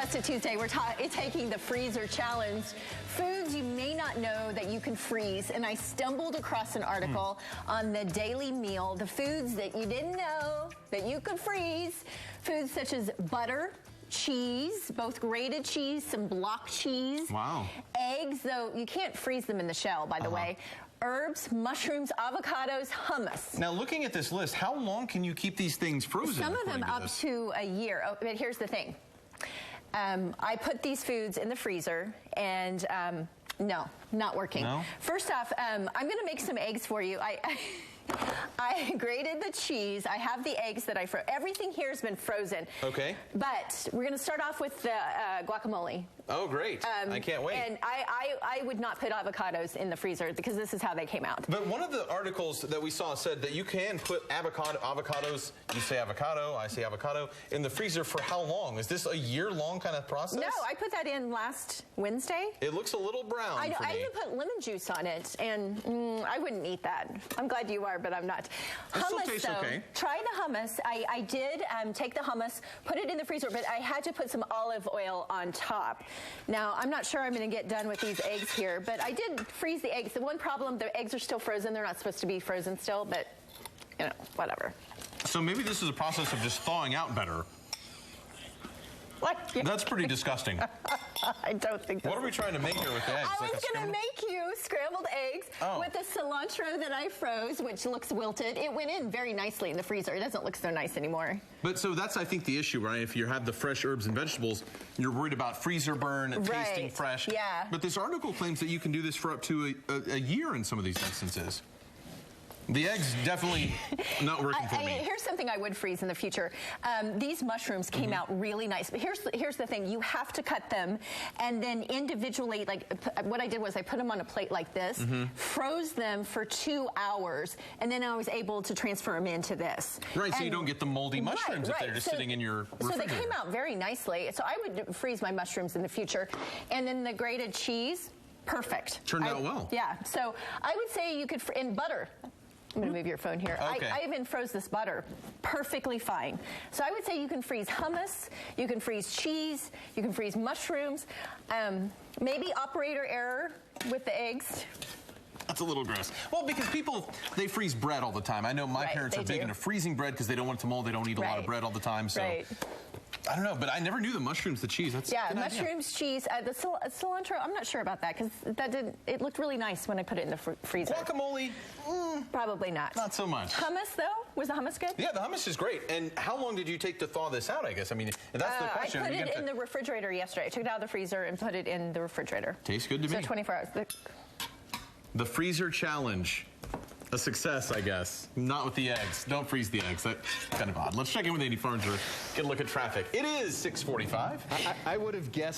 Fantastic Tuesday. We're taking the freezer challenge. Foods you may not know that you can freeze. And I stumbled across an article on the Daily Meal, the foods that you didn't know that you could freeze. Foods such as butter, cheese, both grated cheese, some block cheese. Wow. Eggs, though you can't freeze them in the shell, by the way. Herbs, mushrooms, avocados, hummus. Now, looking at this list, how long can you keep these things frozen? Some of them up to a year. Oh, but here's the thing. I put these foods in the freezer, and no, not working. No? First off, I'm going to make some eggs for you. I grated the cheese. I have the eggs that I froze. Everything here has been frozen. Okay. But we're going to start off with the guacamole. Oh, great. I can't wait. And I would not put avocados in the freezer because this is how they came out. But one of the articles that we saw said that you can put avocados, you say avocado, I say avocado, in the freezer for how long? Is this a year-long kind of process? No, I put that in last Wednesday. It looks a little brown I know. for me. I even put lemon juice on it, and I wouldn't eat that. I'm glad you are, but I'm not. It still tastes okay. Try the hummus. I did take the hummus, put it in the freezer, but I had to put some olive oil on top. Now, I'm not sure I'm going to get done with these eggs here, but I did freeze the eggs. The one problem, the eggs are still frozen. They're not supposed to be frozen still, but, you know, whatever. So maybe this is a process of just thawing out better. What? That's pretty disgusting. I don't think that's... What are we trying to make here with the eggs? I was going to make you scrambled eggs with the cilantro that I froze, which looks wilted. It went in very nicely in the freezer. It doesn't look so nice anymore. But so that's, I think, the issue, right? If you have the fresh herbs and vegetables, you're worried about freezer burn, tasting fresh. Yeah. But this article claims that you can do this for up to a year in some of these instances. The eggs definitely not working for me. Here's something I would freeze in the future. These mushrooms came out really nice, but here's the thing. You have to cut them and then individually, like what I did was I put them on a plate like this, froze them for 2 hours, and then I was able to transfer them into this. Right, so you don't get the moldy mushrooms if they're just sitting in your refrigerator. So they came out very nicely. So I would freeze my mushrooms in the future. And then the grated cheese, perfect. Turned out well. Yeah, so I would say you could, in butter, I'm going to move your phone here. Okay. I even froze this butter perfectly fine. So I would say you can freeze hummus, you can freeze cheese, you can freeze mushrooms, maybe operator error with the eggs. That's a little gross. Well, because people, they freeze bread all the time. I know my parents are big into freezing bread because they don't want it to mold. They don't eat a lot of bread all the time. So. I don't know, but I never knew the mushrooms, the cheese. That's mushrooms, cheese, the cilantro. I'm not sure about that because it looked really nice when I put it in the freezer. Guacamole, probably not. Not so much. Hummus, though, was the hummus good? Yeah, the hummus is great. And how long did you take to thaw this out? I guess. I mean, that's the question. I put it in the refrigerator yesterday. I took it out of the freezer and put it in the refrigerator. Tastes good to me. So 24 hours. The freezer challenge. A success, I guess. Not with the eggs. Don't freeze the eggs. That's kind of odd. Let's check in with Andy Farnsworth. Get a look at traffic. It is 6:45. I would have guessed